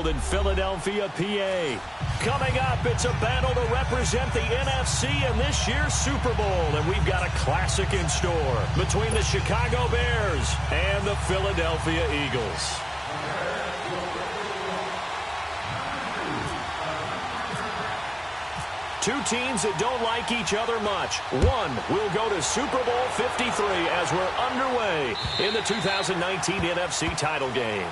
Field in Philadelphia, PA. Coming up, it's a battle to represent the NFC in this year's Super Bowl, and we've got a classic in store between the Chicago Bears and the Philadelphia Eagles. Two teams that don't like each other much. One will go to Super Bowl 53 as we're underway in the 2019 NFC title game.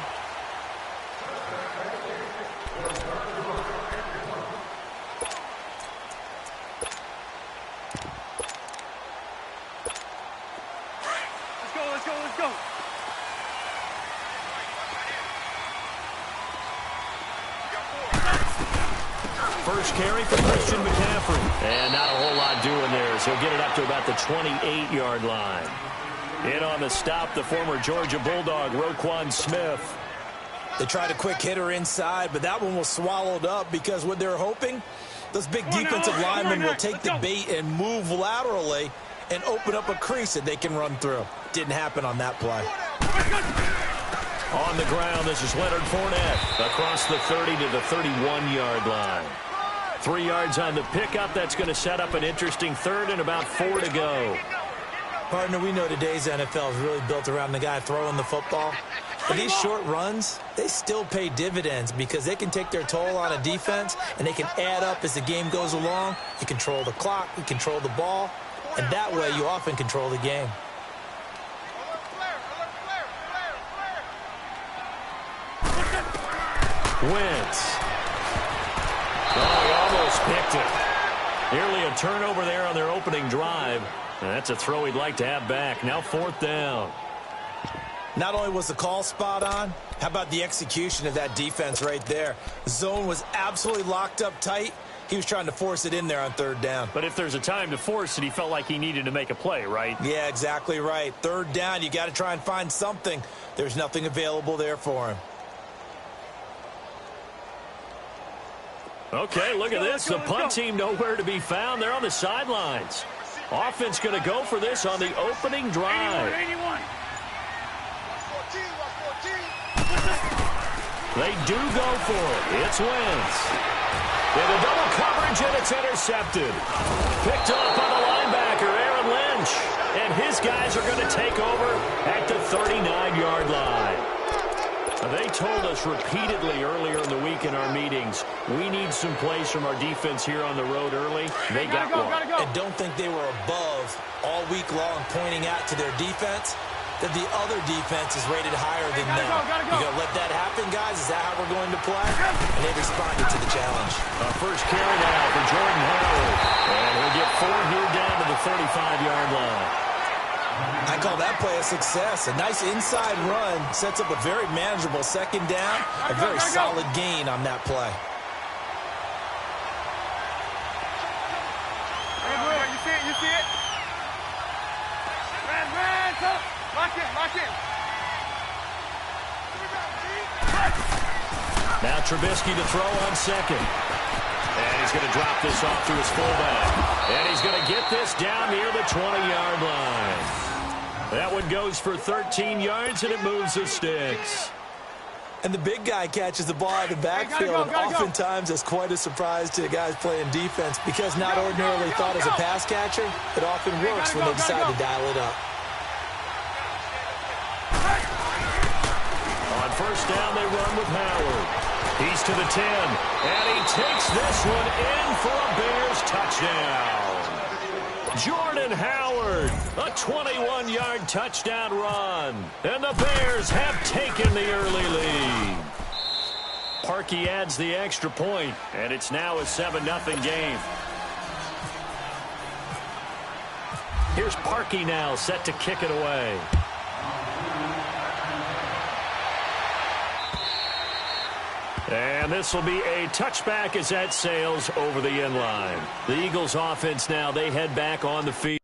Let's go. First carry for Christian McCaffrey. And not a whole lot doing there, so he'll get it up to about the 28-yard line. In on the stop, the former Georgia Bulldog, Roquan Smith. They tried a quick hitter inside, but that one was swallowed up because what they're hoping, those big defensive linemen will take the bait and move laterally and open up a crease that they can run through. Didn't happen on that play. On the ground, this is Leonard Fournette across the 30 to the 31-yard line. 3 yards on the pickup. That's going to set up an interesting third and about 4 to go. Partner, we know today's NFL is really built around the guy throwing the football. But these short runs, they still pay dividends because they can take their toll on a defense and they can add up as the game goes along. You control the clock, you control the ball, and that way you often control the game. Wentz. Oh, he almost picked it. Nearly a turnover there on their opening drive. And that's a throw he'd like to have back. Now 4th down. Not only was the call spot on, how about the execution of that defense right there? The zone was absolutely locked up tight. He was trying to force it in there on 3rd down. But if there's a time to force it, he felt like he needed to make a play, right? Yeah, exactly right. 3rd down, you got to try and find something. There's nothing available there for him. Okay, look at this. The punt team nowhere to be found. They're on the sidelines. Offense going to go for this on the opening drive. 81. They do go for it. It's Wentz. Into double coverage, and it's intercepted. Picked up on the linebacker, Aaron Lynch. And his guys are going to take over at the 39-yard line. They told us repeatedly earlier in the week in our meetings, we need some plays from our defense here on the road early. They got one. And don't think they were above all week long pointing out to their defense that the other defense is rated higher than them. You going to let that happen, guys? Is that how we're going to play? And they responded to the challenge. First carry now for Jordan Howard. And he'll get 4 here down to the 35-yard line. I call that play a success. A nice inside run sets up a very manageable 2nd down. A very solid gain on that play. You see it? Ran, lock in. Now Trubisky to throw on 2nd. And he's going to drop this off to his fullback. And he's going to get this down near the 20-yard line. That one goes for 13 yards, and it moves the sticks. And the big guy catches the ball out of the backfield, and oftentimes that's quite a surprise to the guys playing defense because not ordinarily thought as a pass catcher, it often works when they decide to dial it up. On 1st down, they run with Howard. He's to the 10, and he takes this one in for a Bears touchdown. Jordan Howard, a 21-yard touchdown run. And the Bears have taken the early lead. Parkey adds the extra point, and it's now a 7-0 game. Here's Parkey now, set to kick it away. And this will be a touchback as that sails over the end line. The Eagles offense now, they head back on the field.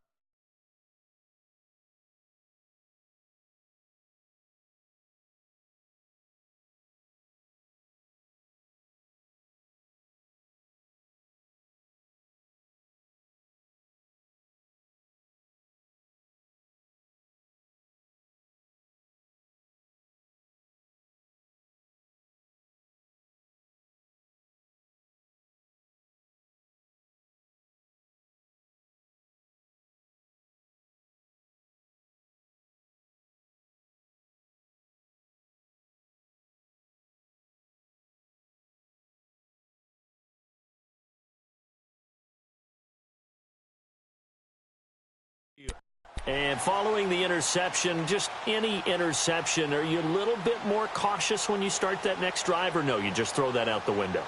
And following the interception, just any interception, are you a little bit more cautious when you start that next drive, or no, you just throw that out the window?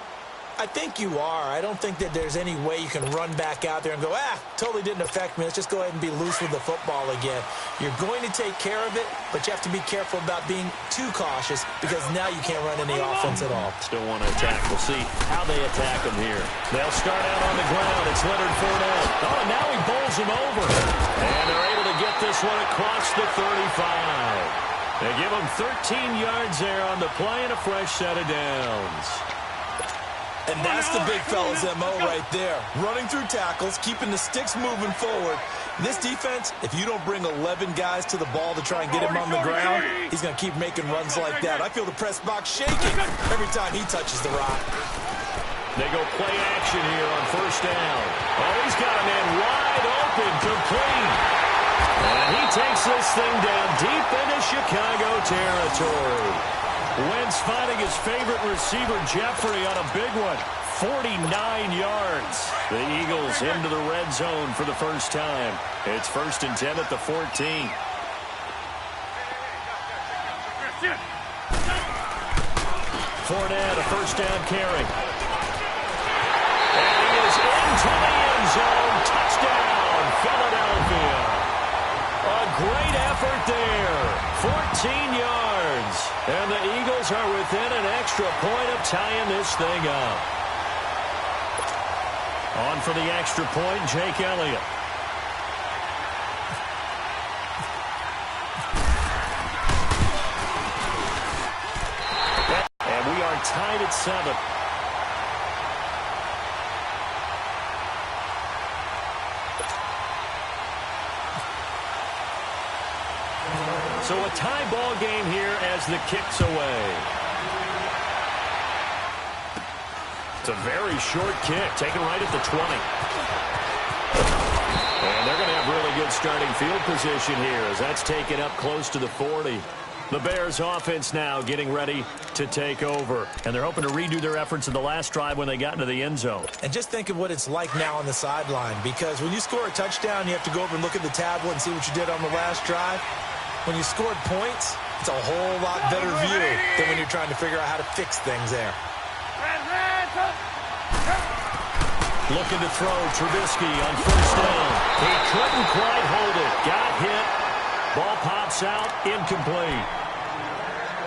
I think you are. I don't think that there's any way you can run back out there and go, totally didn't affect me. Let's just go ahead and be loose with the football again. You're going to take care of it, but you have to be careful about being too cautious because now you can't run any offense at all. Still want to attack. We'll see how they attack him here. They'll start out on the ground. It's Leonard Fournette. Oh, and now he bowls him over. And they're able to get this one across the 35. They give him 13 yards there on the play and a fresh set of downs. And that's the big fella's MO right there. Running through tackles, keeping the sticks moving forward. This defense, if you don't bring 11 guys to the ball to try and get him on the ground, he's going to keep making runs like that. I feel the press box shaking every time he touches the rock. They go play action here on first down. Oh, he's got a man wide open, complete. And he takes this thing down deep into Chicago territory. Wentz finding his favorite receiver, Jeffrey, on a big one. 49 yards. The Eagles into the red zone for the first time. It's 1st and 10 at the 14. Fournette, a first down carry. And he is into the end zone. Touchdown, Philadelphia. A great effort there. 14 yards. And the Eagles are within an extra point of tying this thing up. On for the extra point, Jake Elliott. And we are tied at 7. So a tie ball game here as the kick's away. It's a very short kick, taken right at the 20. And they're going to have really good starting field position here as that's taken up close to the 40. The Bears offense now getting ready to take over. And they're hoping to redo their efforts in the last drive when they got into the end zone. And just think of what it's like now on the sideline, because when you score a touchdown, you have to go over and look at the tablet and see what you did on the last drive. When you scored points, it's a whole lot better view than when you're trying to figure out how to fix things there. Looking to throw, Trubisky on first down. He couldn't quite hold it. Got hit. Ball pops out, incomplete.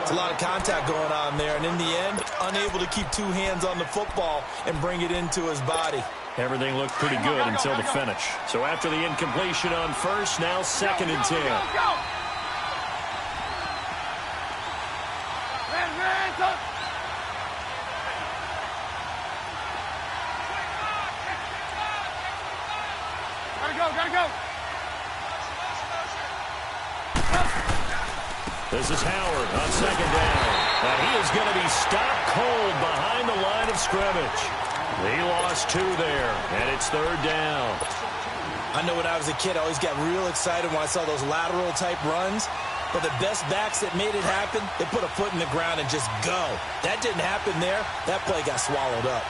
It's a lot of contact going on there, and in the end, unable to keep two hands on the football and bring it into his body. Everything looked pretty good until the finish. So after the incompletion on first, now 2nd and 10. Gotta go. This is Howard on 2nd down. And he is going to be stopped cold behind the line of scrimmage. He lost 2 there, and it's 3rd down. I know when I was a kid, I always got real excited when I saw those lateral-type runs. But the best backs that made it happen, they put a foot in the ground and just go. That didn't happen there. That play got swallowed up.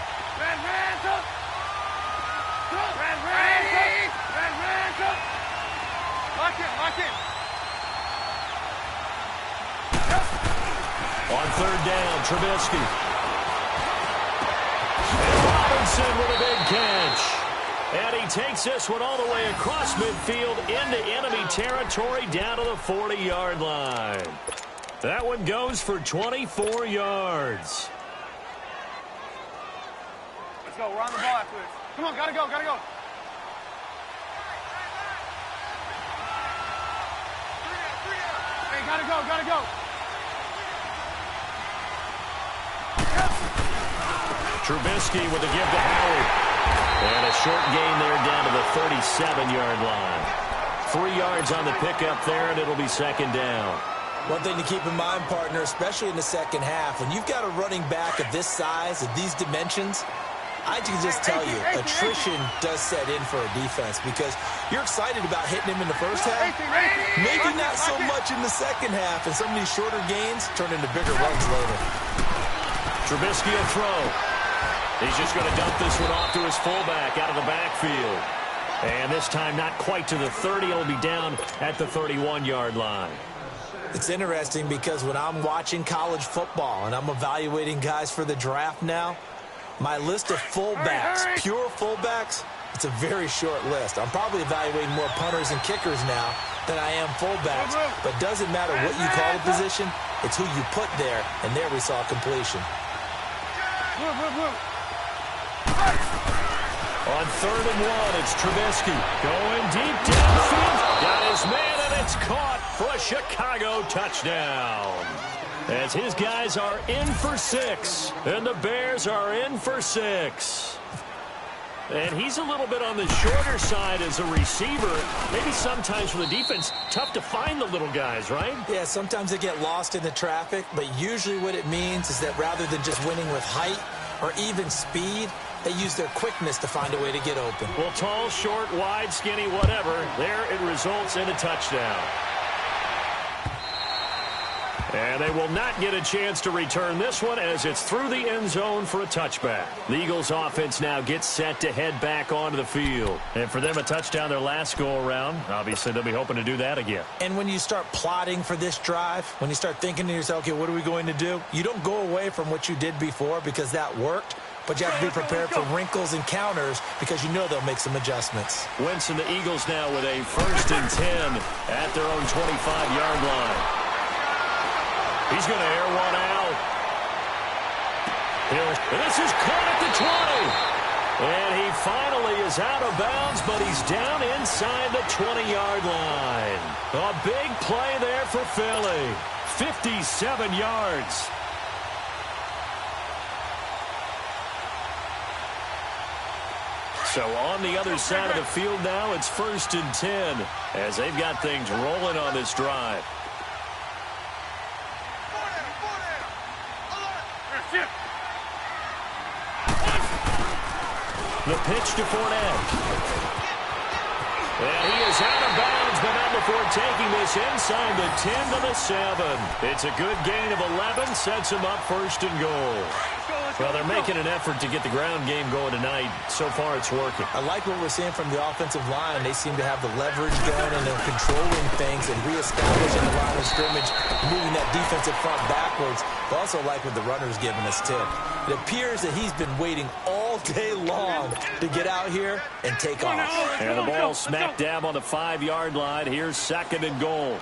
Lock it. On 3rd down, Trubisky. And Robinson with a big catch. And he takes this one all the way across midfield into enemy territory down to the 40-yard line. That one goes for 24 yards. Let's go. We're on the ball after this. Come on, gotta go. Hey, gotta go. Trubisky with a give to Howard. And a short gain there down to the 37-yard line. 3 yards on the pickup there, and it'll be 2nd down. One thing to keep in mind, partner, especially in the second half, when you've got a running back of this size, of these dimensions, I can just tell you, attrition does set in for a defense because you're excited about hitting him in the first half. Maybe not so much in the second half, and some of these shorter gains turn into bigger runs later. Trubisky will throw. He's just going to dump this one off to his fullback out of the backfield. And this time not quite to the 30. It'll be down at the 31-yard line. It's interesting because when I'm watching college football and I'm evaluating guys for the draft now, my list of fullbacks, pure fullbacks, it's a very short list. I'm probably evaluating more punters and kickers now than I am fullbacks. But it doesn't matter what you call a position, it's who you put there, and there we saw completion. On 3rd and 1, it's Trubisky going deep downfield. Got his man, and it's caught for a Chicago touchdown. As his guys are in for 6, and the Bears are in for 6. And he's a little bit on the shorter side as a receiver. Maybe sometimes for the defense, tough to find the little guys, right? Yeah, sometimes they get lost in the traffic, but usually what it means is that rather than just winning with height or even speed, they use their quickness to find a way to get open. Well, tall, short, wide, skinny, whatever, there it results in a touchdown. And they will not get a chance to return this one as it's through the end zone for a touchback. The Eagles offense now gets set to head back onto the field. And for them, a touchdown their last go-around. Obviously, they'll be hoping to do that again. And when you start plotting for this drive, when you start thinking to yourself, okay, what are we going to do? You don't go away from what you did before because that worked. But you have to be prepared for wrinkles and counters because you know they'll make some adjustments. Wentz and the Eagles now with a 1st and 10 at their own 25-yard line. He's going to air one out. This is caught at the 20. And he finally is out of bounds, but he's down inside the 20-yard line. A big play there for Philly. 57 yards. So on the other side of the field now, it's 1st and 10 as they've got things rolling on this drive. The pitch to Fournette. And he is out of bounds, but not before taking this inside the 10 to the 7. It's a good gain of 11, sets him up 1st and goal. Well, they're making an effort to get the ground game going tonight. So far, it's working. I like what we're seeing from the offensive line. They seem to have the leverage going, and they're controlling things and reestablishing the line of scrimmage, moving that defensive front backwards. But also like what the runner's giving us, too. It appears that he's been waiting all day long to get out here and take off. And the ball smack dab on the 5-yard line. Here's 2nd and goal.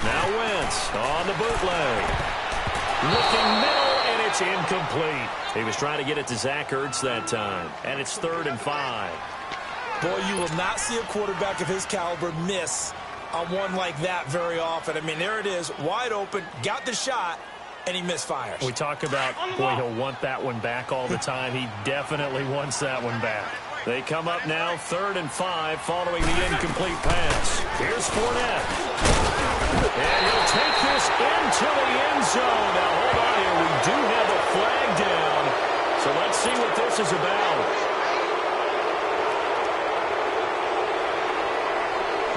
Now Wentz on the bootleg. Looking middle, and it's incomplete. He was trying to get it to Zach Ertz that time. And it's 3rd and 5. Boy, you will not see a quarterback of his caliber miss on one like that very often. I mean, there it is, wide open, got the shot, and he misfires. We talk about, boy, he'll want that one back all the time. He definitely wants that one back. They come up now 3rd and 5 following the incomplete pass. Here's Fournette. And he'll take this into the end zone. Now, hold on here. We do have a flag down. So let's see what this is about.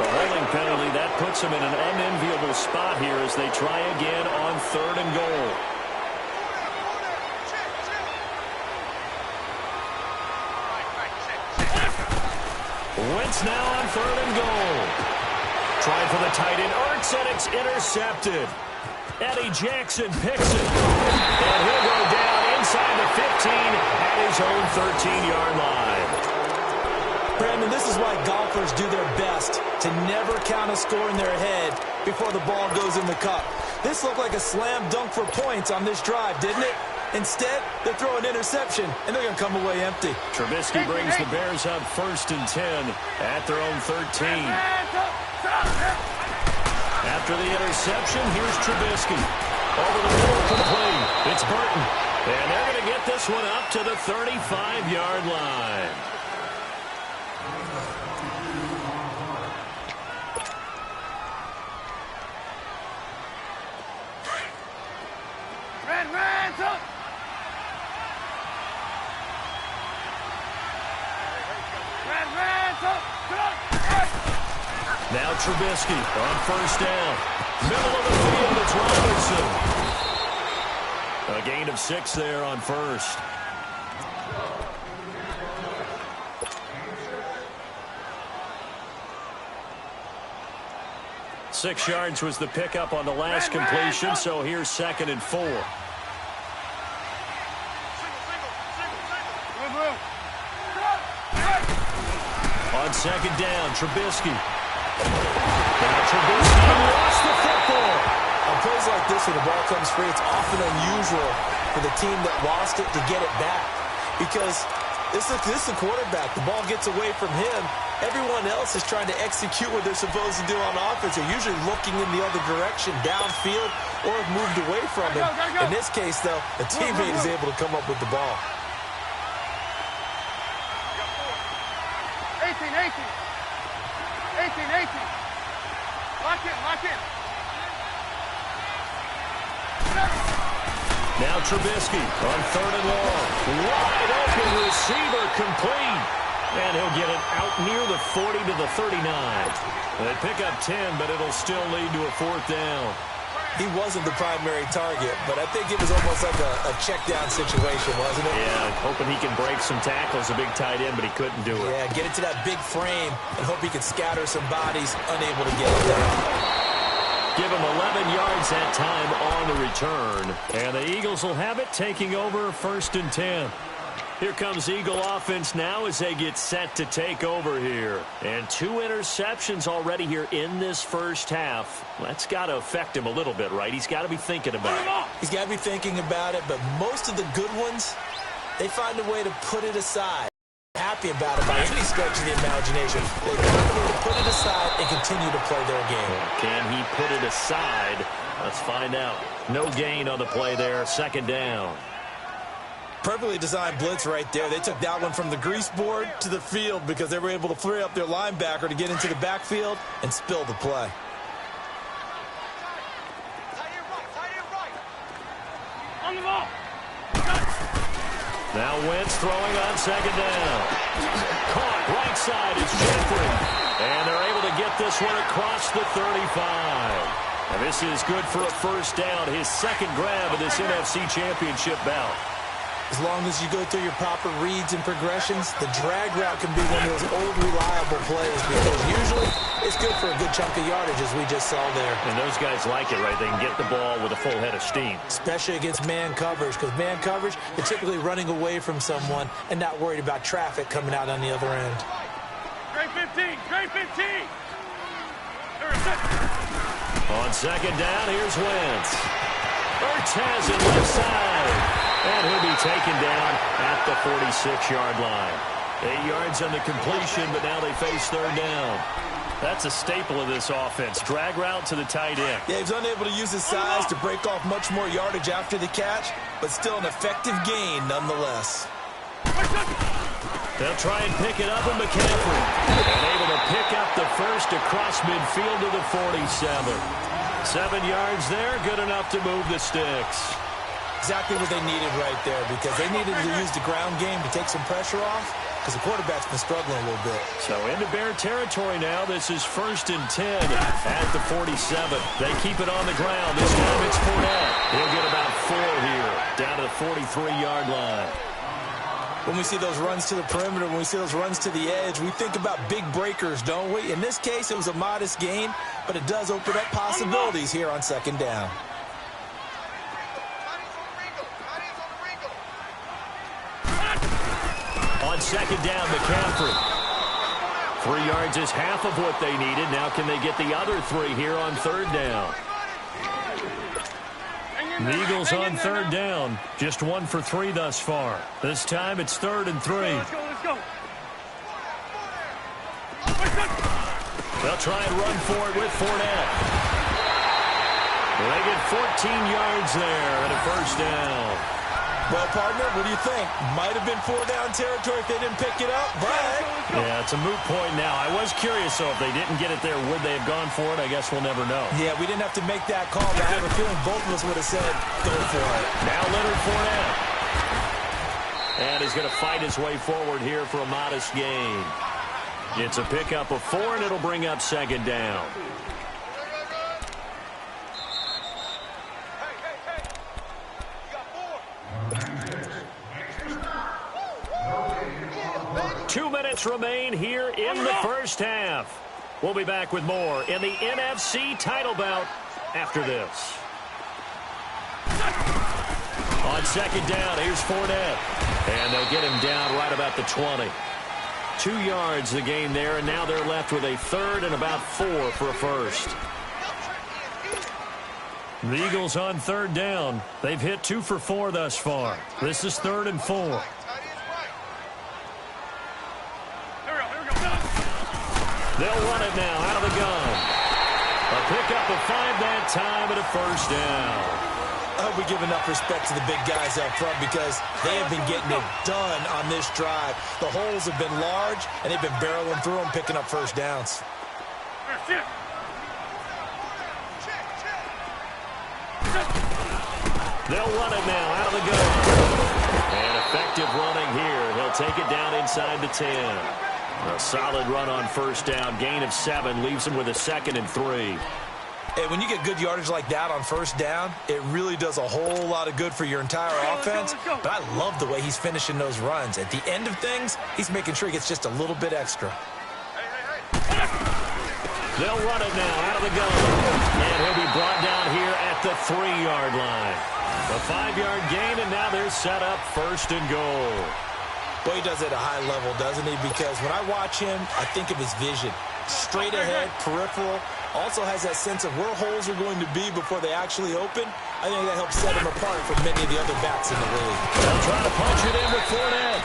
The holding penalty, that puts him in an unenviable spot here as they try again on 3rd and goal. Wentz now on 3rd and goal. Trying for the tight end, Ertz, and it's intercepted. Eddie Jackson picks it. And he'll go down inside the 15 at his own 13-yard line. Brandon, this is why golfers do their best to never count a score in their head before the ball goes in the cup. This looked like a slam dunk for points on this drive, didn't it? Instead, they throw an interception, and they're going to come away empty. Trubisky brings the Bears up 1st and 10 at their own 13. After the interception, here's Trubisky. Over the middle, complete. It's Burton. And they're going to get this one up to the 35-yard line. Now Trubisky on 1st down. Middle of the field, it's Robinson. A gain of 6 there on 1st. Six yards was the pickup on the last completion, so here's 2nd and 4. On 2nd down, Trubisky. Now Trubisky lost the football. On plays like this, when the ball comes free, it's often unusual for the team that lost it to get it back. Because this is the quarterback. The ball gets away from him. Everyone else is trying to execute what they're supposed to do on offense. They're usually looking in the other direction, downfield, or have moved away from him. In this case, though, a teammate is able to come up with the ball. 18. 18. Lock in. Now Trubisky on 3rd and long. Wide open receiver complete. And he'll get it out near the 40 to the 39. They pick up 10, but it'll still lead to a 4th down. He wasn't the primary target, but I think it was almost like a check-down situation, wasn't it? Yeah, hoping he can break some tackles, a big tight end, but he couldn't do it. Yeah, get it to that big frame and hope he can scatter some bodies, unable to get it down. Give him 11 yards that time on the return. And the Eagles will have it, taking over 1st and 10. Here comes Eagle offense now as they get set to take over here. And 2 interceptions already here in this first half. That's got to affect him a little bit, right? He's got to be thinking about it. He's got to be thinking about it, but most of the good ones, they find a way to put it aside. Happy about it by any stretch of the imagination. They find a way to put it aside and continue to play their game. Can he put it aside? Let's find out. No gain on the play there. 2nd down. Perfectly designed blitz right there. They took that one from the grease board to the field because they were able to free up their linebacker to get into the backfield and spill the play. On the ball. Now Wentz throwing on 2nd down. Caught right side is Jeffrey. And they're able to get this one across the 35. And this is good for a 1st down. His 2nd grab of this NFC Championship bout. As long as you go through your proper reads and progressions, the drag route can be one of those old reliable plays because usually it's good for a good chunk of yardage, as we just saw there. And those guys like it, right? They can get the ball with a full head of steam. Especially against man coverage, because man coverage, they're typically running away from someone and not worried about traffic coming out on the other end. Trey 15. On 2nd down, here's Wentz. Ertz has it left side. And he'll be taken down at the 46-yard line. 8 yards on the completion, but now they face 3rd down. That's a staple of this offense. Drag route to the tight end. Yeah, he's unable to use his size to break off much more yardage after the catch, but still an effective gain nonetheless. They'll try and pick it up with McCaffrey. And able to pick up the first across midfield to the 47. 7 yards there, good enough to move the sticks. Exactly what they needed right there because they needed to use the ground game to take some pressure off because the quarterback's been struggling a little bit. So into Bear territory now. This is 1st and 10 at the 47. They keep it on the ground. This time it's Fournette. He'll get about 4 here down to the 43-yard line. When we see those runs to the perimeter, when we see those runs to the edge, we think about big breakers, don't we? In this case, it was a modest gain, but it does open up possibilities here on 2nd down. On 2nd down, McCaffrey. 3 yards is half of what they needed. Now can they get the other 3 here on 3rd down? The Eagles on 3rd down. Just 1 for 3 thus far. This time it's 3rd and 3. Let's go. They'll try and run for it with Fournette. They get 14 yards there and a 1st down. Well, partner, what do you think? Might have been 4-down territory if they didn't pick it up, but... Yeah, it's a moot point now. I was curious, though, if they didn't get it there, would they have gone for it? I guess we'll never know. Yeah, we didn't have to make that call, but I have a feeling both of us would have said, go for it. Now Leonard Fournette. And he's going to fight his way forward here for a modest gain. It's a pickup of 4, and it'll bring up 2nd down. 2 minutes remain here in the first half. We'll be back with more in the NFC title bout after this. On second down, here's Fournette. And they'll get him down right about the 20. 2 yards the gain there, and now they're left with a third and about 4 for a first. The Eagles on third down. They've hit 2 for 4 thus far. This is 3rd and 4. They'll run it now out of the gun. A pickup of 5 that time and a first down. I hope we give enough respect to the big guys up front because they have been getting it done on this drive. The holes have been large, and they've been barreling through them, picking up first downs. They'll run it now out of the gun. And effective running here. He'll take it down inside the 10. A solid run on first down. Gain of 7 leaves him with a 2nd and 3. Hey, when you get good yardage like that on first down, it really does a whole lot of good for your entire offense. But I love the way he's finishing those runs. At the end of things, he's making sure he gets just a little bit extra. They'll run it now out of the gun. And he'll be brought down here at the 3-yard line. A 5-yard gain, and now they're set up 1st and goal. Well, he does it at a high level, doesn't he? Because when I watch him, I think of his vision. Straight ahead, peripheral. Also has that sense of where holes are going to be before they actually open. I think that helps set him apart from many of the other backs in the league. They'll try to punch it in with Fournette.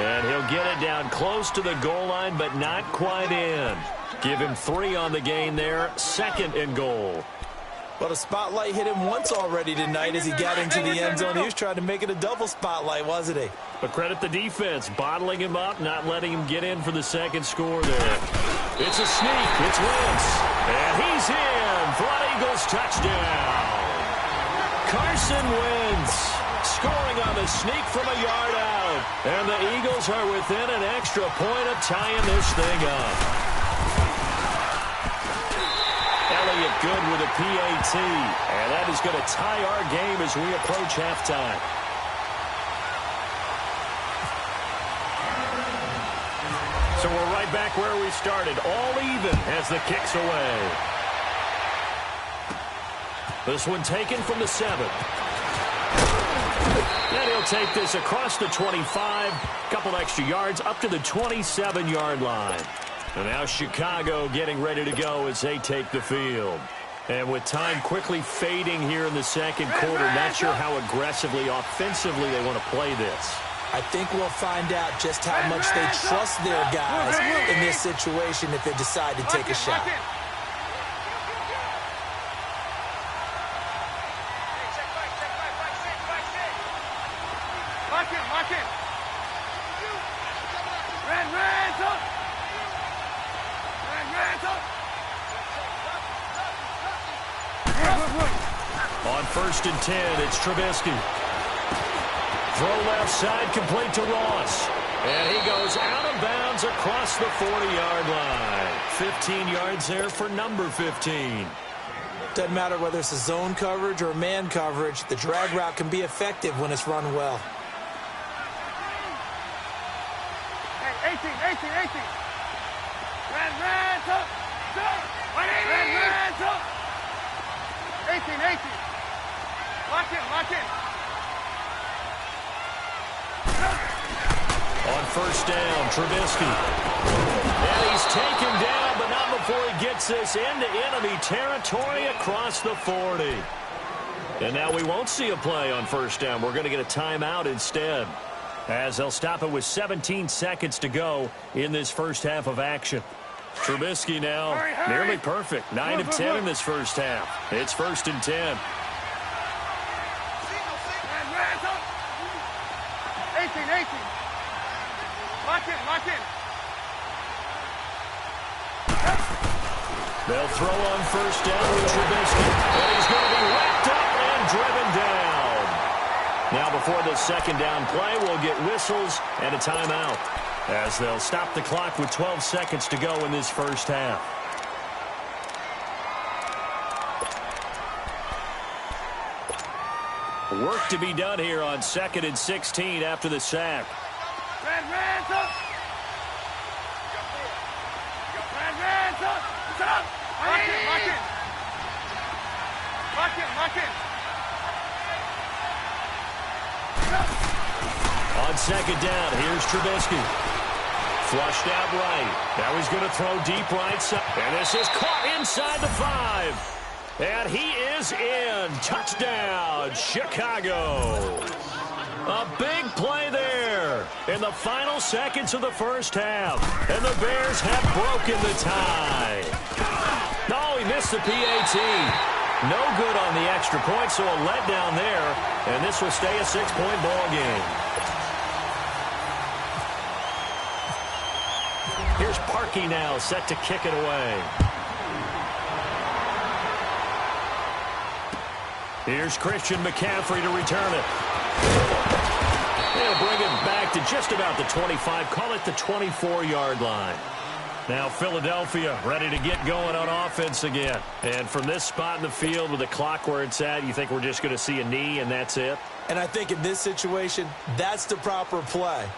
And he'll get it down close to the goal line, but not quite in. Give him 3 on the gain there. 2nd and goal. Well, the spotlight hit him once already tonight as he got into the end zone. He was trying to make it a double spotlight, wasn't he? But credit the defense, bottling him up, not letting him get in for the 2nd score there. It's a sneak. It's Wentz. And he's in for an Eagles touchdown. Carson Wentz scoring on the sneak from a yard out. And the Eagles are within an extra point of tying this thing up. Elliott good with a PAT. And that is going to tie our game as we approach halftime. So we're right back where we started. All even as the kick's away. This one taken from the 7. And he'll take this across the 25. Couple extra yards up to the 27-yard line. And now Chicago getting ready to go as they take the field. And with time quickly fading here in the 2nd quarter, not sure how aggressively, offensively they want to play this. I think we'll find out just how much they trust their guys in this situation if they decide to take a shot. Lock in. Red, up. On 1st and 10, it's Trubisky. Throw left side, complete to Ross. And he goes out of bounds across the 40-yard line. 15 yards there for number 15. Doesn't matter whether it's a zone coverage or man coverage, the drag route can be effective when it's run well. Hey, 18. Red, up. Red, up. 18. Lock in. On 1st down, Trubisky. And he's taken down, but not before he gets this into enemy territory across the 40. And now we won't see a play on 1st down. We're going to get a timeout instead, as they'll stop it with 17 seconds to go in this first half of action. Trubisky now nearly perfect. 9 of 10 in this first half. It's 1st and 10. 18. Lock in. They'll throw on 1st down with Trubisky. And he's going to be wrapped up and driven down. Now before the 2nd down play, we'll get whistles and a timeout, as they'll stop the clock with 12 seconds to go in this first half. Work to be done here on 2nd and 16 after the sack. Red, up. Lock in, lock in. Lock in, lock in. On second down, here's Trubisky. Flushed out right. Now he's going to throw deep right side. And this is caught inside the 5. And he is in. Touchdown, Chicago. A big play there in the final seconds of the first half. And the Bears have broken the tie. No, he missed the PAT. No good on the extra point, so a letdown there. And this will stay a 6-point ball game. Here's Parkey now, set to kick it away. Here's Christian McCaffrey to return it. They'll bring it back to just about the 25, call it the 24-yard line. Now Philadelphia ready to get going on offense again. And from this spot in the field with the clock where it's at, you think we're just going to see a knee and that's it? And I think in this situation, that's the proper play.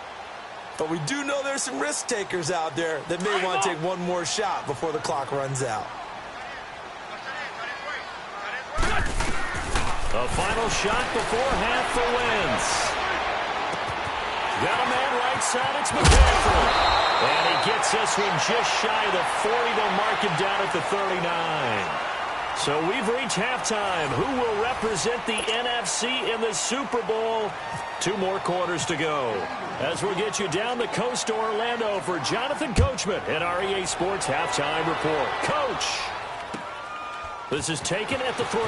But we do know there's some risk takers out there that may want to take one more shot before the clock runs out. A final shot before half for Wentz. Got a man right side, it's McCaffrey. And he gets this one just shy of the 40. They'll mark him down at the 39. So we've reached halftime. Who will represent the NFC in the Super Bowl? 2 more quarters to go. As we'll get you down the coast to Orlando for Jonathan Coachman and our EA Sports Halftime Report. Coach, this is taken at the 3.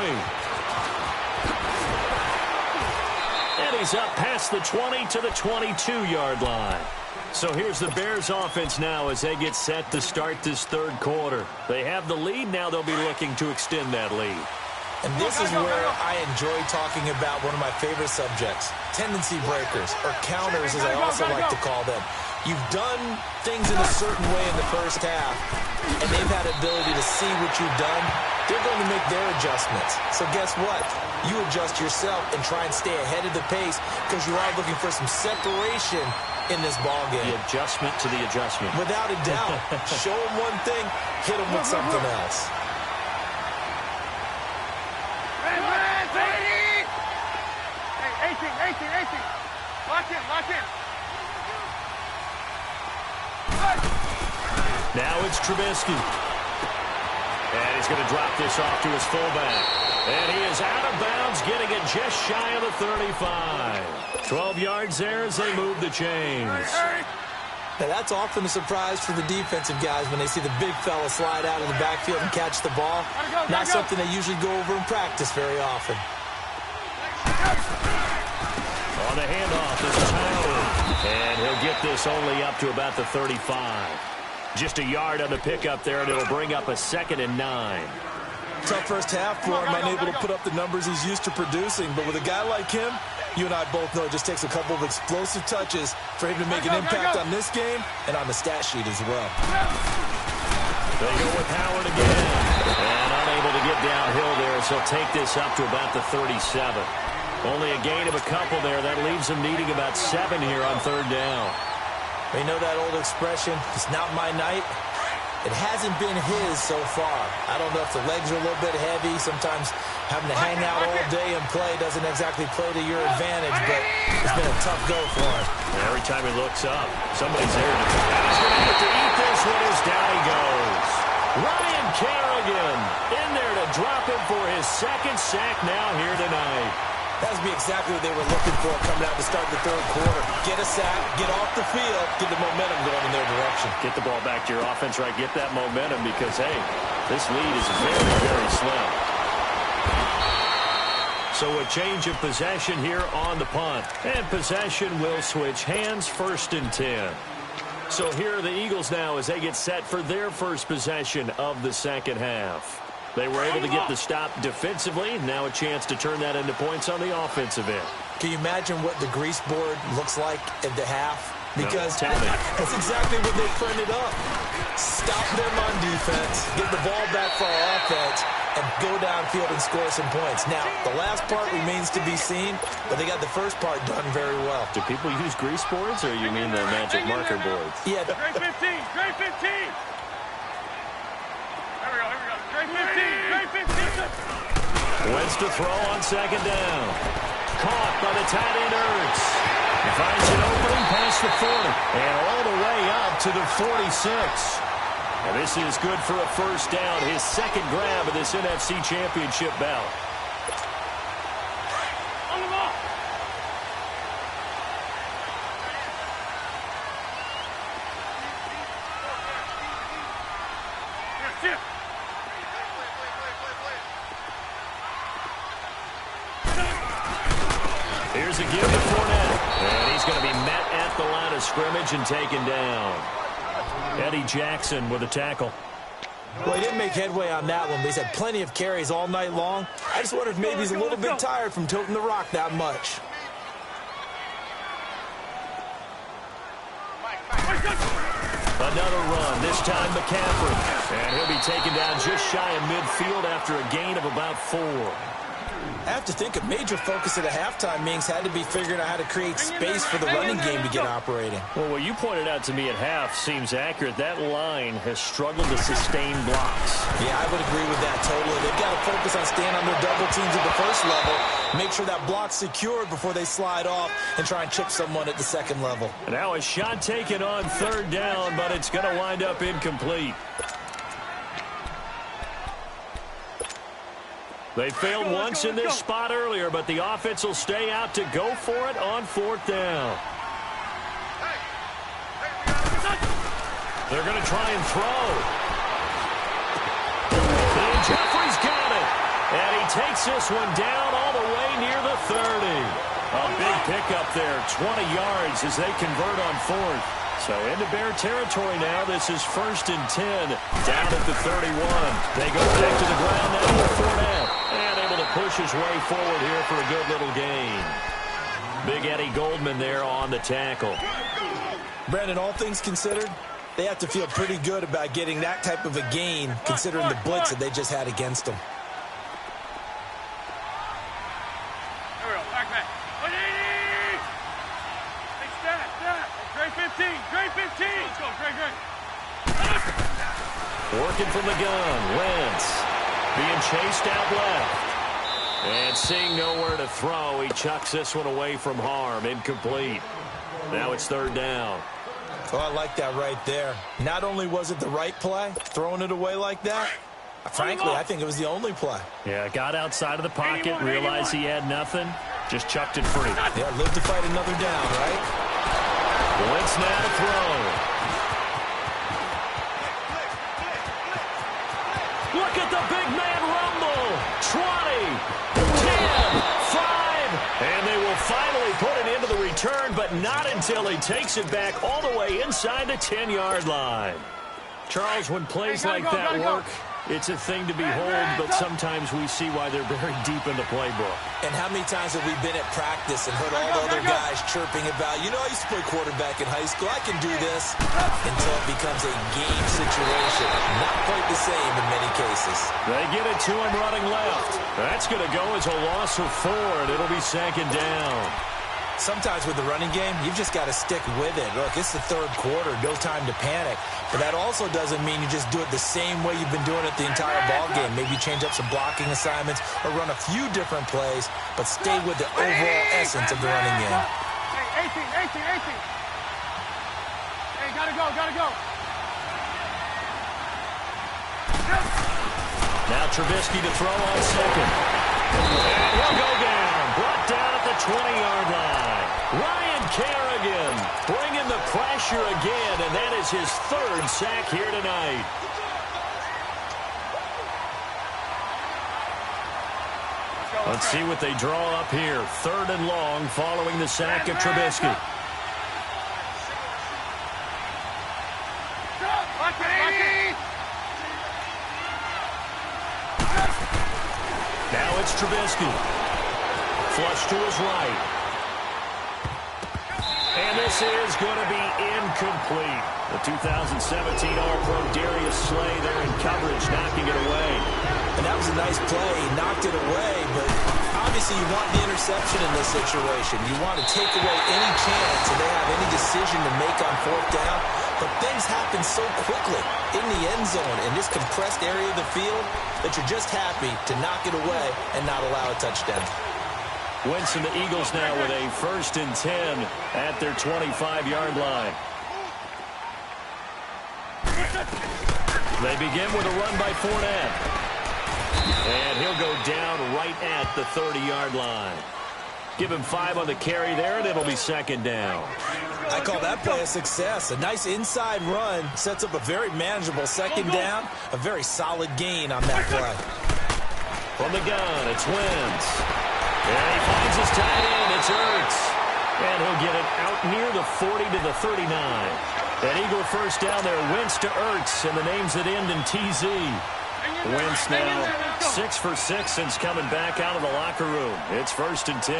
And he's up past the 20 to the 22-yard line. So here's the Bears offense now as they get set to start this third quarter. They have the lead. Now they'll be looking to extend that lead. And this is where I enjoy talking about one of my favorite subjects, tendency breakers, or counters as I also like to call them. You've done things in a certain way in the first half, and they've had the ability to see what you've done. They're going to make their adjustments. So guess what? You adjust yourself and try and stay ahead of the pace because you are looking for some separation in this ball game. The adjustment to the adjustment. Without a doubt. Show them one thing, hit them with something else. Hey, 18. Lock in, lock in. Now it's Trubisky. And he's going to drop this off to his fullback. And he is out of bounds, getting it just shy of the 35. 12 yards there as they move the chains. Now that's often a surprise for the defensive guys when they see the big fella slide out of the backfield and catch the ball. Not something they usually go over in practice very often. On the handoff is Tyler. And he'll get this only up to about the 35. Just a yard on the pickup there, and it'll bring up a 2nd and 9. Tough first half for him, unable to put up the numbers he's used to producing. But with a guy like him, you and I both know it just takes a couple of explosive touches for him to make an impact on this game and on the stat sheet as well. They go with Howard again. And unable to get downhill there, so he'll take this up to about the 37. Only a gain of a couple there. That leaves them needing about 7 here on 3rd down. You know that old expression, it's not my night? It hasn't been his so far. I don't know if the legs are a little bit heavy. Sometimes having to hang out all day and play doesn't exactly play to your advantage, but it's been a tough go for him. Every time he looks up, somebody's there. And he's going to have to eat this one as down he goes. Ryan Kerrigan in there to drop him for his 2nd sack now here tonight. That would be exactly what they were looking for coming out to start the 3rd quarter. Get a sack, get off the field, get the momentum going in their direction. Get the ball back to your offense, right? Get that momentum because, hey, this lead is very, very slim. So a change of possession here on the punt. And possession will switch hands, 1st and 10. So here are the Eagles now as they get set for their first possession of the second half. They were able to get the stop defensively. Now a chance to turn that into points on the offensive end. Can you imagine what the grease board looks like at the half? Because no, that's exactly what they printed up. Stop them on defense, get the ball back for our offense, and go downfield and score some points. Now, the last part remains to be seen, but they got the first part done very well. Do people use grease boards, or you mean the magic marker boards? Yeah. Grade 15, grade 15. Wentz to throw on second down. Caught by the tight end Ertz. He finds an opening past the 40. And all the way up to the 46. And this is good for a first down. His second grab of this NFC Championship bout. On the ball. Shift. Here's a give to Fournette. And he's going to be met at the line of scrimmage and taken down. Eddie Jackson with a tackle. Well, he didn't make headway on that one, but he's had plenty of carries all night long. I just wonder if maybe he's a little bit tired from toting the rock that much. Another run, this time McCaffrey. And he'll be taken down just shy of midfield after a gain of about 4. I have to think a major focus at the halftime, Mings, had to be figuring out how to create space for the running game to get operating. Well, what you pointed out to me at half seems accurate. That line has struggled to sustain blocks. Yeah, I would agree with that totally. They've got to focus on staying on their double teams at the first level, make sure that block's secured before they slide off and try and chip someone at the second level. And now a shot taken on third down, but it's going to wind up incomplete. They failed once in this spot earlier, but the offense will stay out to go for it on fourth down. They're going to try and throw. And Jeffrey's got it. And he takes this one down all the way near the 30. A big pickup there, 20 yards as they convert on fourth. So into Bear territory now. This is 1st and 10 down at the 31. They go back to the ground now with Fournette. And able to push his way forward here for a good little gain. Big Eddie Goldman there on the tackle. Brandon, all things considered, they have to feel pretty good about getting that type of a gain considering the blitz that they just had against them. There we go. Back, back. Hey, stat. Gray 15. Gray 15. Let's go, Gray. Working from the gun. Wentz being chased out left. And seeing nowhere to throw, he chucks this one away from harm. Incomplete. Now it's third down. Oh, I like that right there. Not only was it the right play, throwing it away like that, frankly, I think it was the only play. Yeah, got outside of the pocket, realized he had nothing, just chucked it free. Yeah, live to fight another down, right? Wentz now to throw. Look at the big man rumble. 20, 10, 5, and they will finally put it into the return, but not until he takes it back all the way inside the 10-yard line. Charles, when plays like that work, it's a thing to behold, but sometimes we see why they're very deep in the playbook. And how many times have we been at practice and heard all the other guys chirping about, you know, I used to play quarterback in high school, I can do this, until it becomes a game situation. Not quite the same in many cases. They get it to him running left. That's going to go as a loss of 4, and it'll be second down. Sometimes with the running game, you've just got to stick with it. Look, it's the third quarter, no time to panic. But that also doesn't mean you just do it the same way you've been doing it the entire ball game. Maybe change up some blocking assignments or run a few different plays, but stay with the overall essence of the running game. Hey, 18. Hey, gotta go. Now Trubisky to throw on second. And he'll go down. Brought down at the 20-yard line. Ryan Kerrigan bringing the pressure again, and that is his 3rd sack here tonight. Let's see what they draw up here. 3rd and long following the sack of Trubisky. Now it's Trubisky. Flush to his right. And this is going to be incomplete. The 2017 All-Pro Darius Slay there in coverage, knocking it away. And that was a nice play. He knocked it away, but obviously you want the interception in this situation. You want to take away any chance that they have any decision to make on 4th down. but things happen so quickly in the end zone in this compressed area of the field that you're just happy to knock it away and not allow a touchdown. Wentz and the Eagles now with a 1st and 10 at their 25-yard line. They begin with a run by Fournette. And he'll go down right at the 30-yard line. Give him 5 on the carry there, and it'll be 2nd down. I call that play a success. A nice inside run sets up a very manageable 2nd down. A very solid gain on that play. From the gun, it's Wentz. And he finds his tight end. It's Ertz. And he'll get it out near the 40 to the 39. An Eagle 1st down there. Wentz to Ertz, and the names that end in TZ. Wentz now 6 for 6 since coming back out of the locker room. It's 1st and 10.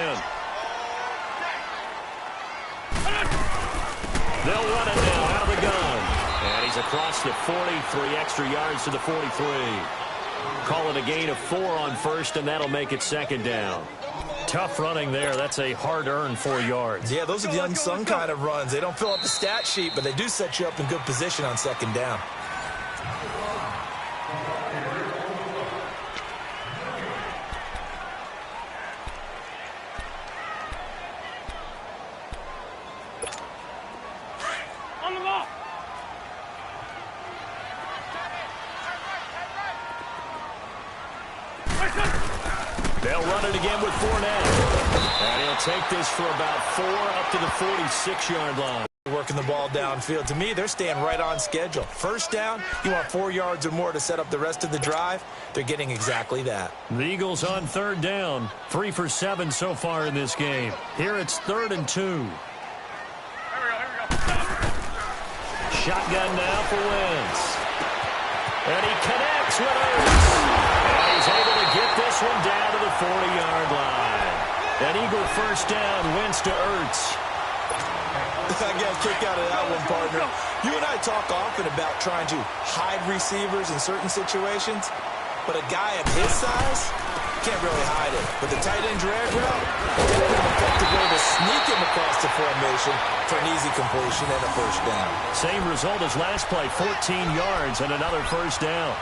They'll run it now out of the gun. And he's across the 40, 3 extra yards to the 43. Call it a gain of 4 on 1st, and that'll make it 2nd down. Tough running there. That's a hard-earned 4 yards. Yeah, those are the unsung kind of runs. They don't fill up the stat sheet, but they do set you up in good position on 2nd down. On the ball. They'll run it again with Fournette. And he'll take this for about 4 up to the 46-yard line. Working the ball downfield. To me, they're staying right on schedule. 1st down, you want 4 yards or more to set up the rest of the drive. They're getting exactly that. The Eagles on 3rd down. 3 for 7 so far in this game. Here it's 3rd and 2. Here we go. Shotgun now for Wentz. And he connects with Ertz. And he's able to get this one down to the 40-yard line. An Eagle 1st down. Wentz to Ertz. I got a kick out of that one, partner. You and I talk often about trying to hide receivers in certain situations, but a guy of his size can't really hide it. But the tight end drag route, it's an effective way to sneak him across the formation for an easy completion and a 1st down. Same result as last play, 14 yards and another 1st down.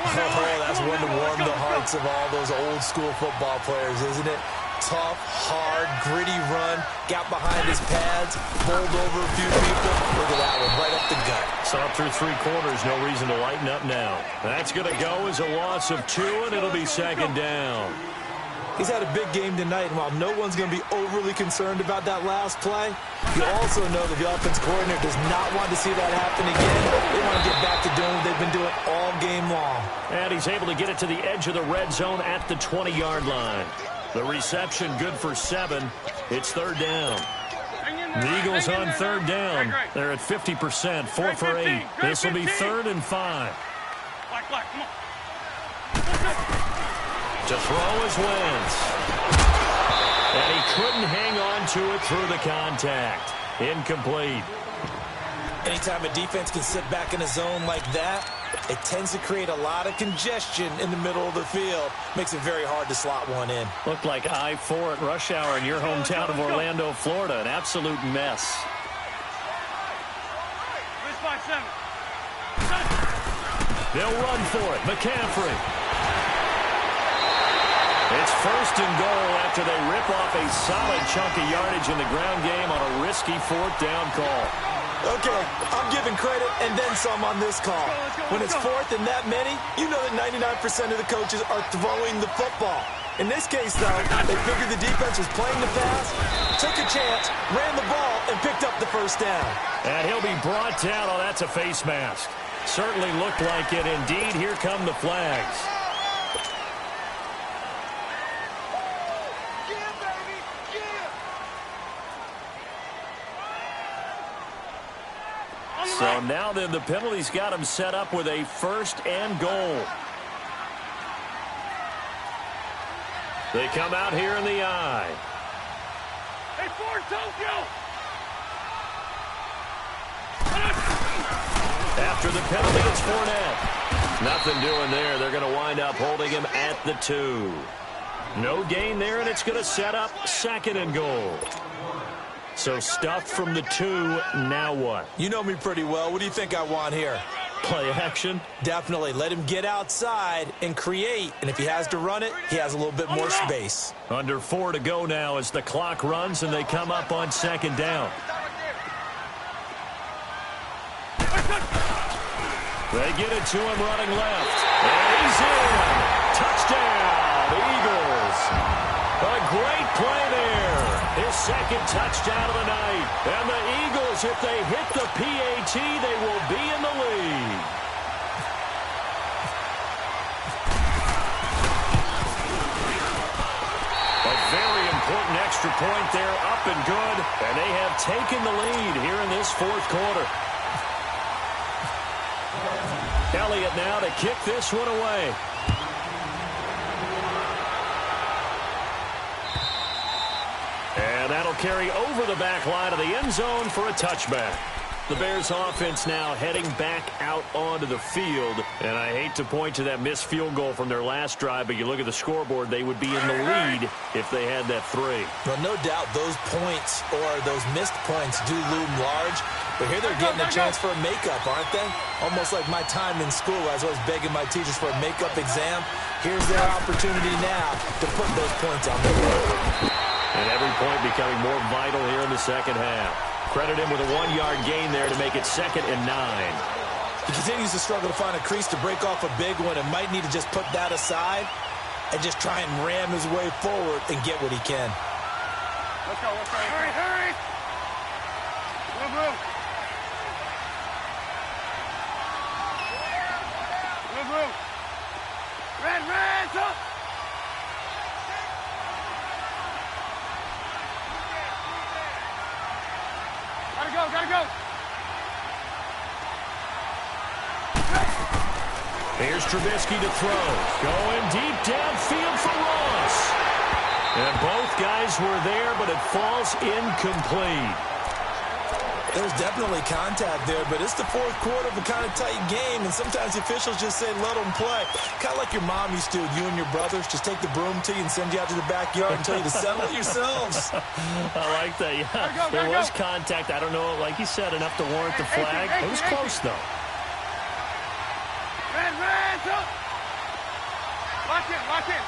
Oh, that's one to warm the hearts of all those old school football players, isn't it? Tough, hard, gritty run, got behind his pads, bowled over a few people. Look at that one, right up the gut. Saw through 3 quarters, no reason to lighten up now. That's going to go as a loss of 2, and it'll be 2nd down. He's had a big game tonight, and while no one's going to be overly concerned about that last play, you also know that the offense coordinator does not want to see that happen again. They want to get back to doing what they've been doing all game long. And he's able to get it to the edge of the red zone at the 20-yard line. The reception good for 7. It's 3rd down. The Eagles on 3rd down. They're at 50%, 4 for 8. This will be 3rd and 5. Black, come on. To throw is Wentz. And he couldn't hang on to it through the contact. Incomplete. Anytime a defense can sit back in a zone like that, it tends to create a lot of congestion in the middle of the field. Makes it very hard to slot one in. Looked like I-4 at rush hour in your hometown of Orlando, Florida. An absolute mess. They'll run for it. McCaffrey. It's 1st and goal after they rip off a solid chunk of yardage in the ground game on a risky 4th down call. Okay, I'm giving credit and then some on this call. When it's 4th and that many, you know that 99% of the coaches are throwing the football. In this case, though, they figured the defense was playing the pass, took a chance, ran the ball, and picked up the 1st down. And he'll be brought down. Oh, that's a face mask. Certainly looked like it. Indeed, here come the flags. So now then the penalty's got him set up with a 1st and goal. They come out here in the eye. Hey, Ford, Tokyo! After the penalty, it's Fournette. Nothing doing there. They're going to wind up holding him at the 2. No gain there, and it's going to set up 2nd and goal. So stuffed from the 2, now what? You know me pretty well. What do you think I want here? Play action? Definitely. Let him get outside and create. And if he has to run it, he has a little bit more space. Under 4 to go now as the clock runs and they come up on 2nd down. They get it to him running left. And he's in. Touchdown, Eagles. A great play there. His 2nd touchdown of the night. And the Eagles, if they hit the PAT, they will be in the lead. A very important extra point there, up and good. And they have taken the lead here in this 4th quarter. Elliott now to kick this one away. And that'll carry over the back line of the end zone for a touchback. The Bears offense now heading back out onto the field. And I hate to point to that missed field goal from their last drive, but you look at the scoreboard, they would be in the lead if they had that 3. Well, no doubt those points or those missed points do loom large. But here they're getting a chance for a makeup, aren't they? Almost like my time in school as I was begging my teachers for a makeup exam. Here's their opportunity now to put those points on the board. And every point becoming more vital here in the 2nd half. Credit him with a 1-yard gain there to make it 2nd and 9. He continues to struggle to find a crease to break off a big one and might need to just put that aside and just try and ram his way forward and get what he can. Let's go. Hurry, hurry. Move. Red, up. Gotta go. Here's Trubisky to throw. Going deep downfield for Ross. And both guys were there, but it falls incomplete. There's definitely contact there, but it's the 4th quarter of a kind of tight game, and sometimes the officials just say, let them play. Kind of like your mom used to, you and your brothers, just take the broom to you and send you out to the backyard and tell you to settle it yourselves. I like that, yeah. There was contact. I don't know, like you said, enough to warrant the flag. It was close, though. Red, up. Lock in.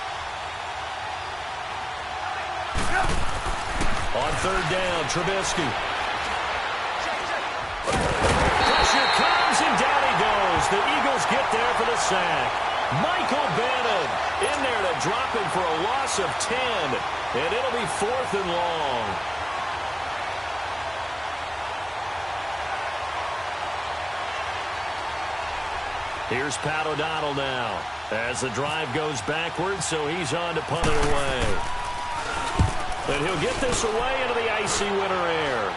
On 3rd down, Trubisky. Pressure comes, and down he goes. The Eagles get there for the sack. Michael Bannon in there to drop him for a loss of 10. And it'll be 4th and long. Here's Pat O'Donnell now. As the drive goes backwards, so he's on to punt it away. And he'll get this away into the icy winter air.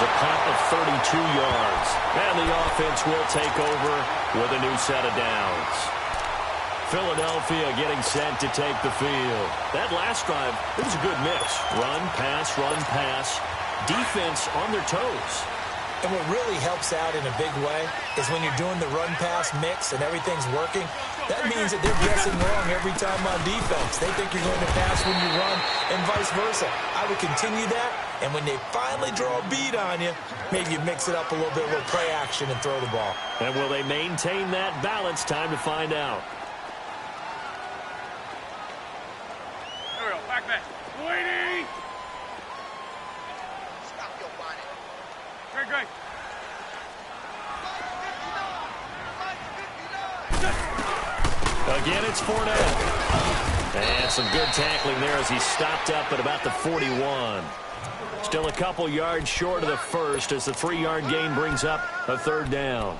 A punt of 32 yards. And the offense will take over with a new set of downs. Philadelphia getting set to take the field. That last drive, it was a good mix. Run, pass. Defense on their toes. And what really helps out in a big way is when you're doing the run-pass mix and everything's working, that means that they're guessing wrong every time on defense. They think you're going to pass when you run and vice versa. I would continue that, and when they finally draw a beat on you, maybe you mix it up a little bit with play action and throw the ball. And will they maintain that balance? Time to find out. There we go, back. Waiting. Great. Again, it's Fournette. And some good tackling there as he stopped up at about the 41. Still a couple yards short of the first as the 3-yard gain brings up a 3rd down.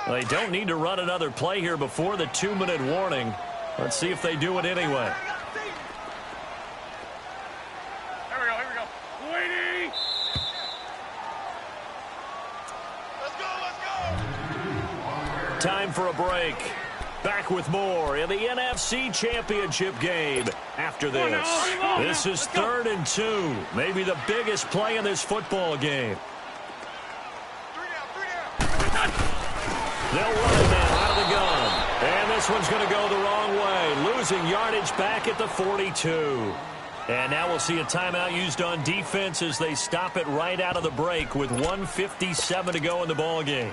They don't need to run another play here before the 2-minute warning. Let's see if they do it anyway. Here we go. Waiting. Let's go. Time for a break. Back with more in the NFC Championship game after this. This is 3rd and 2. Maybe the biggest play in this football game. They'll run it now out of the gun. this one's going to go the wrong way. Losing yardage back at the 42. And now we'll see a timeout used on defense as they stop it right out of the break with 1:57 to go in the ballgame.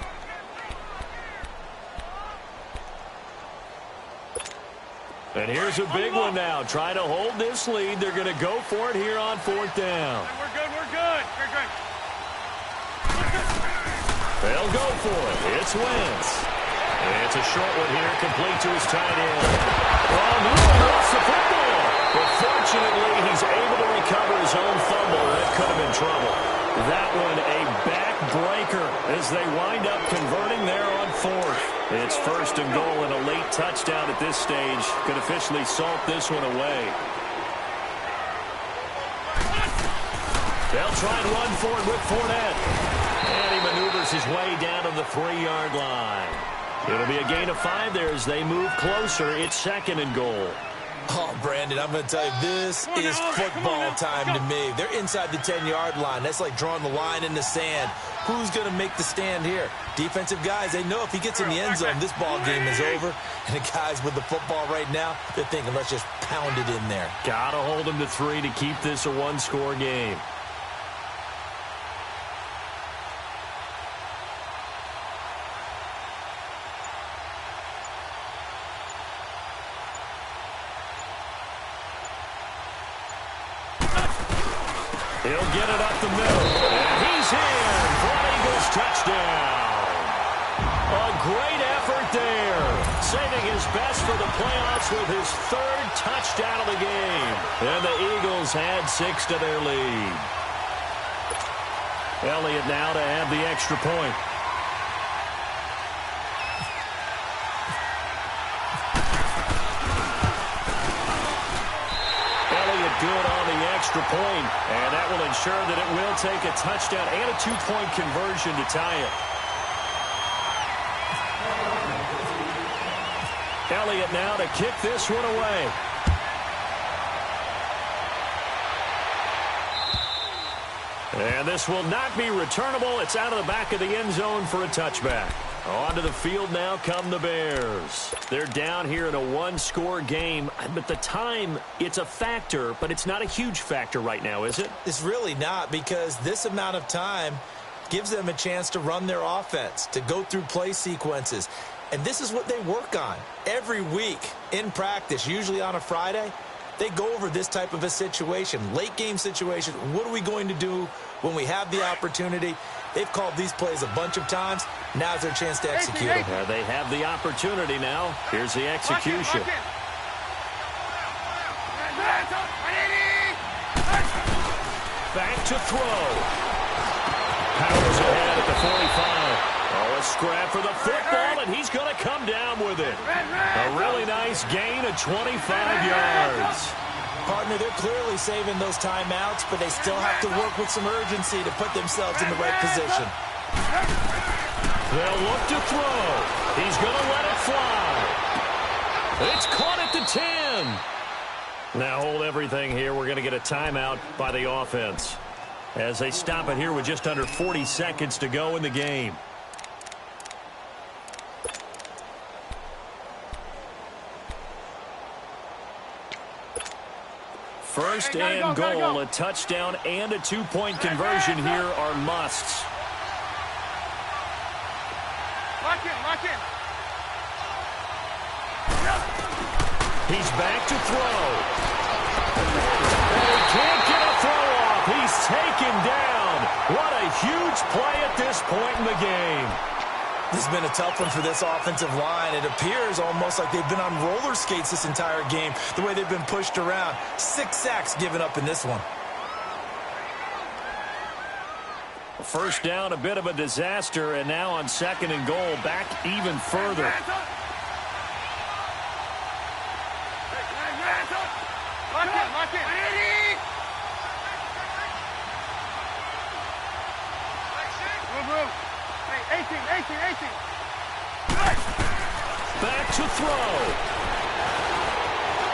And here's a big one now. Trying to hold this lead. They're going to go for it here on 4th down. We're good, we're good. Great. They'll go for it. It's Wentz. It's a short one here, complete to his tight end. Oh, no, lost the football. But fortunately, he's able to recover his own fumble. That could have been trouble. That one a backbreaker as they wind up converting there on 4th. It's 1st and goal and a late touchdown at this stage. Could officially salt this one away. They'll try and run for it with Fournette. And he maneuvers his way down to the 3-yard line. It'll be a gain of 5 there as they move closer. It's 2nd and goal. Oh, Brandon, I'm going to tell you, this is football time to me. They're inside the 10-yard line. That's like drawing the line in the sand. Who's going to make the stand here? Defensive guys, they know if he gets in the end zone, this ball game is over. And the guys with the football right now, they're thinking, let's just pound it in there. Got to hold them to 3 to keep this a one-score game. He'll get it up the middle. And he's in for an Eagles touchdown. A great effort there. Saving his best for the playoffs with his 3rd touchdown of the game. And the Eagles add 6 to their lead. Elliott now to add the extra point. Good on the extra point, and that will ensure that it will take a touchdown and a 2-point conversion to tie it. Elliott now to kick this one away. And this will not be returnable. It's out of the back of the end zone for a touchback. Onto the field now come the Bears. They're down here in a one-score game, but the time, it's a factor, but it's not a huge factor right now, is it? It's really not, because this amount of time gives them a chance to run their offense, to go through play sequences. And this is what they work on every week in practice, usually on a Friday. They go over this type of a situation, late game situation. What are we going to do when we have the opportunity? They've called these plays a bunch of times. Now's their chance to execute them. They have the opportunity now. Here's the execution. Back to throw. Powers ahead at the 45. Oh, a scrap for the football, and he's going to come down with it. A really nice gain of 25 yards. Partner, they're clearly saving those timeouts, but they still have to work with some urgency to put themselves in the right position. They'll look to throw. He's going to let it fly. It's caught at the 10. Now hold everything here. We're going to get a timeout by the offense as they stop it here with just under 40 seconds to go in the game. First and goal, a touchdown and a 2-point conversion here are musts. Lock in. He's back to throw. And he can't get a throw off. He's taken down. What a huge play at this point in the game. This has been a tough one for this offensive line. It appears almost like they've been on roller skates this entire game, the way they've been pushed around. 6 sacks given up in this one. First down, a bit of a disaster, and now on 2nd and goal, back even further. Lock in. Move. 18. Back to throw.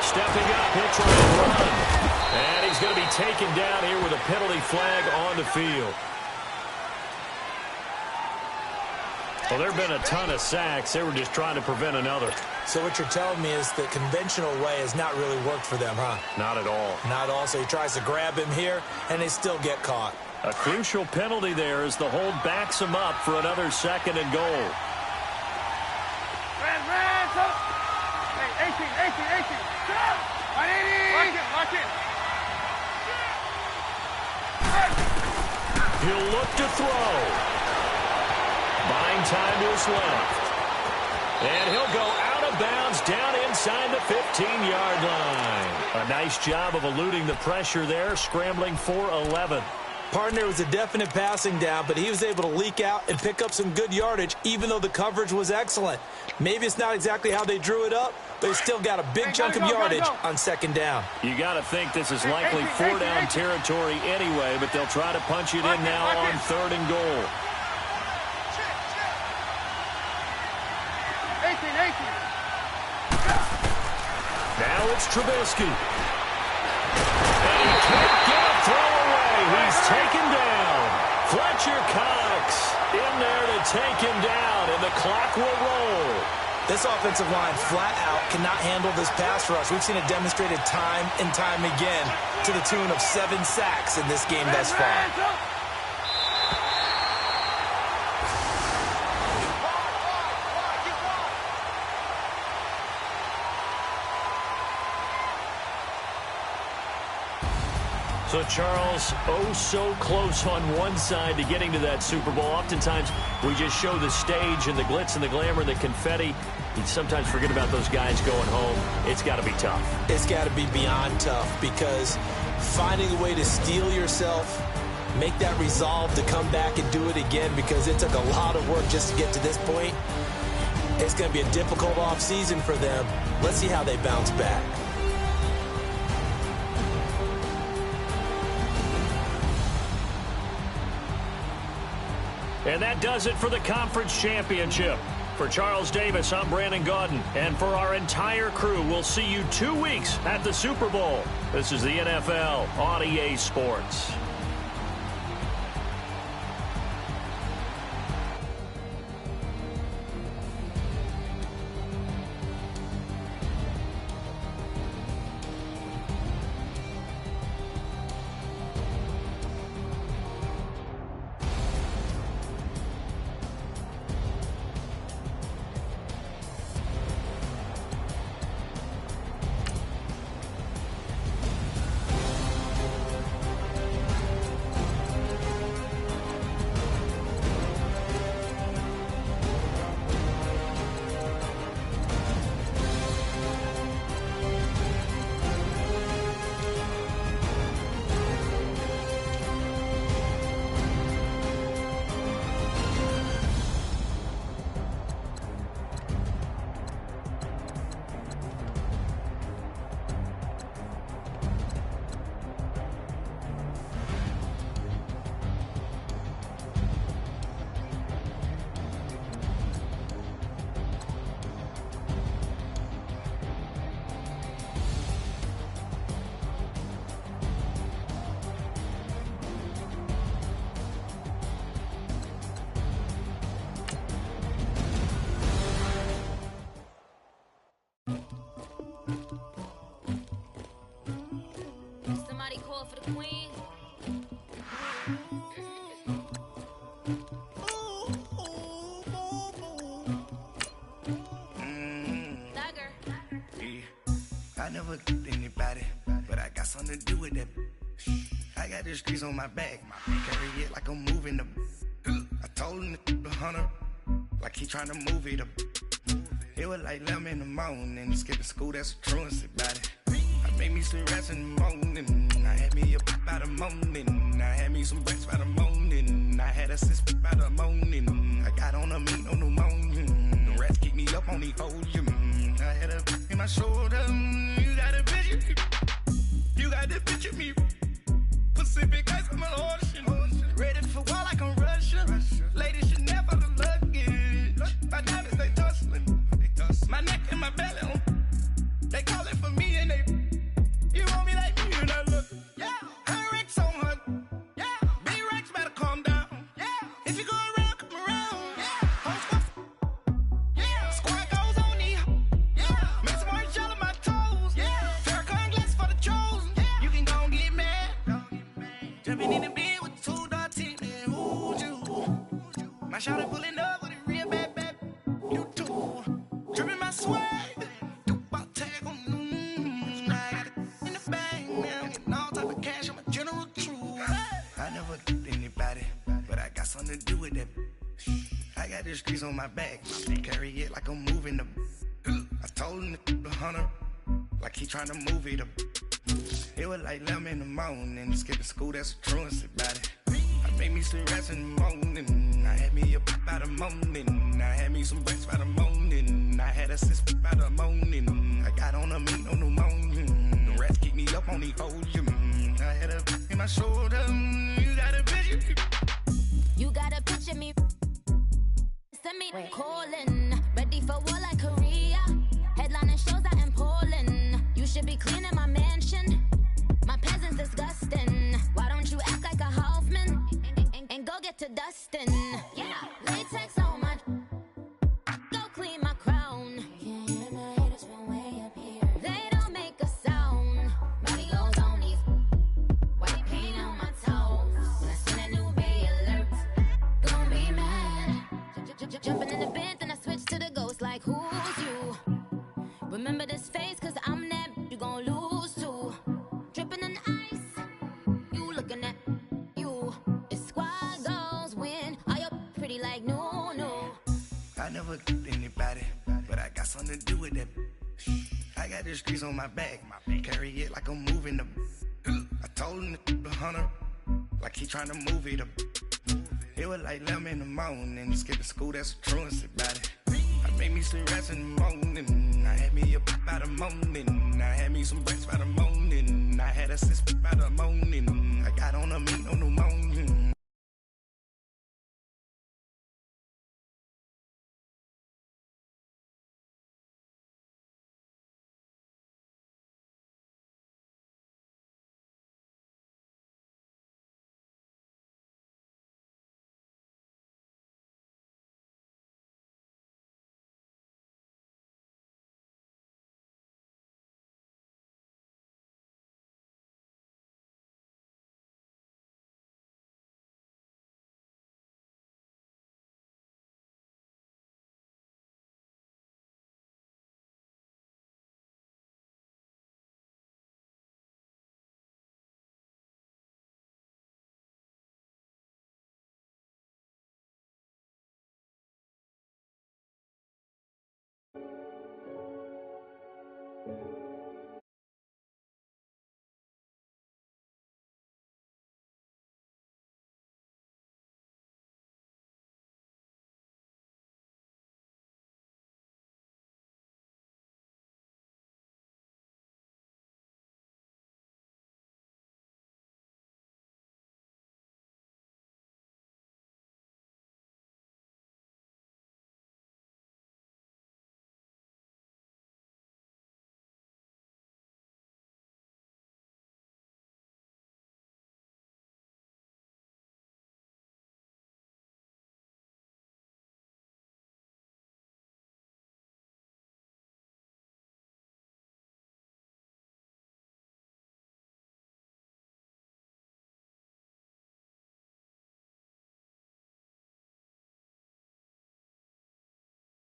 Stepping up, he'll try to run. And he's going to be taken down here with a penalty flag on the field. Well, there have been a ton of sacks. They were just trying to prevent another. So what you're telling me is the conventional way has not really worked for them, huh? Not at all. Not at all. So he tries to grab him here, and they still get caught. A crucial penalty there as the hold backs him up for another 2nd and goal. Red, hey, 18. Lock in. He'll look to throw. Buying time to his left. And he'll go out of bounds down inside the 15-yard line. A nice job of eluding the pressure there, scrambling for 11. Partner was a definite passing down, but he was able to leak out and pick up some good yardage, even though the coverage was excellent. Maybe it's not exactly how they drew it up, but he's still got a big chunk of yardage on 2nd down. You got to think this is likely 4-down territory anyway, but they'll try to punch it in now on 3rd and goal. 18. Now it's Trubisky. And he can't get a throw away. He's taken down. Fletcher Cox in there to take him down, and the clock will roll. This offensive line flat out cannot handle this pass rush. We've seen it demonstrated time and time again to the tune of 7 sacks in this game thus far. So, Charles, oh so close on one side to getting to that Super Bowl. Oftentimes, we just show the stage and the glitz and the glamour and the confetti. You sometimes forget about those guys going home. It's got to be tough. It's got to be beyond tough because finding a way to steel yourself, make that resolve to come back and do it again because it took a lot of work just to get to this point. It's going to be a difficult offseason for them. Let's see how they bounce back. And that does it for the conference championship. For Charles Davis, I'm Brandon Gaudin. And for our entire crew, we'll see you 2 weeks at the Super Bowl. This is the NFL on EA Sports. Somebody call for the queen. I never did anybody, but I got something to do with that. I got the streets on my back, carry it like I'm moving the. I told him the hunter, like he trying to move it up. It was like 11 in the morning, skipping school, that's a truancy about it. I made me some rats in the morning, I had me a pop by the morning, I had me some bricks by the morning, I had a sis by the morning, I got on a meat on the morning, the rats keep me up on the podium, I had a in my shoulder, you got a picture, you got the picture me, Pacific ice on my ocean, ready for war like I'm Russian, ladies should never the luggage, my diamonds they tussling, my neck and my belly on, they call it for me and they, you want me like me and I look, yeah, her Rex on her, yeah, big Rex better calm down, yeah, if you go around, come around, yeah, hoes the streets on my back. Carry it like I'm moving the. I told him the hunter, like he tryna move it up. It was like 11 in the morning. Skipping school, that's a truancy about it. I made me some rest in the morning. I had me a by the morning. I had me some breaks by the morning. I had a sis by the morning. I got on a meat on the morning. The rats keep me up on the ocean. I had a in my shoulder. You got a picture. You got a picture me. Send me calling. Ready for war like Korea. Headlining shows out in Poland. You should be cleaning my mansion. My peasants disgusting. Why don't you act like a Hoffman and go get to dustin'? Yeah, latex on my. Go clean my crown. Can't hear my haters from way up here. They don't make a sound. Body goes on these. White paint on my toes. When I send a new bay alert, gonna be mad. Jumping in the bed, then I switch to the ghost like who's you? Remember this face, cause I'm that you gon' lose too. Dripping in ice, you looking at you. It's squad goals win. Are you pretty like no? I never anybody, but I got something to do with that. I got the streets on my back. Carry it like I'm moving the. I told him the hunter, like he tryna move it up. It was like 11 in the morning. Skipping school, that's a truancy about it. I made me some rest in the morning. I had me a by the morning. I had me some breaks by the morning. I had a sis by the morning. I got on a meat on the morning.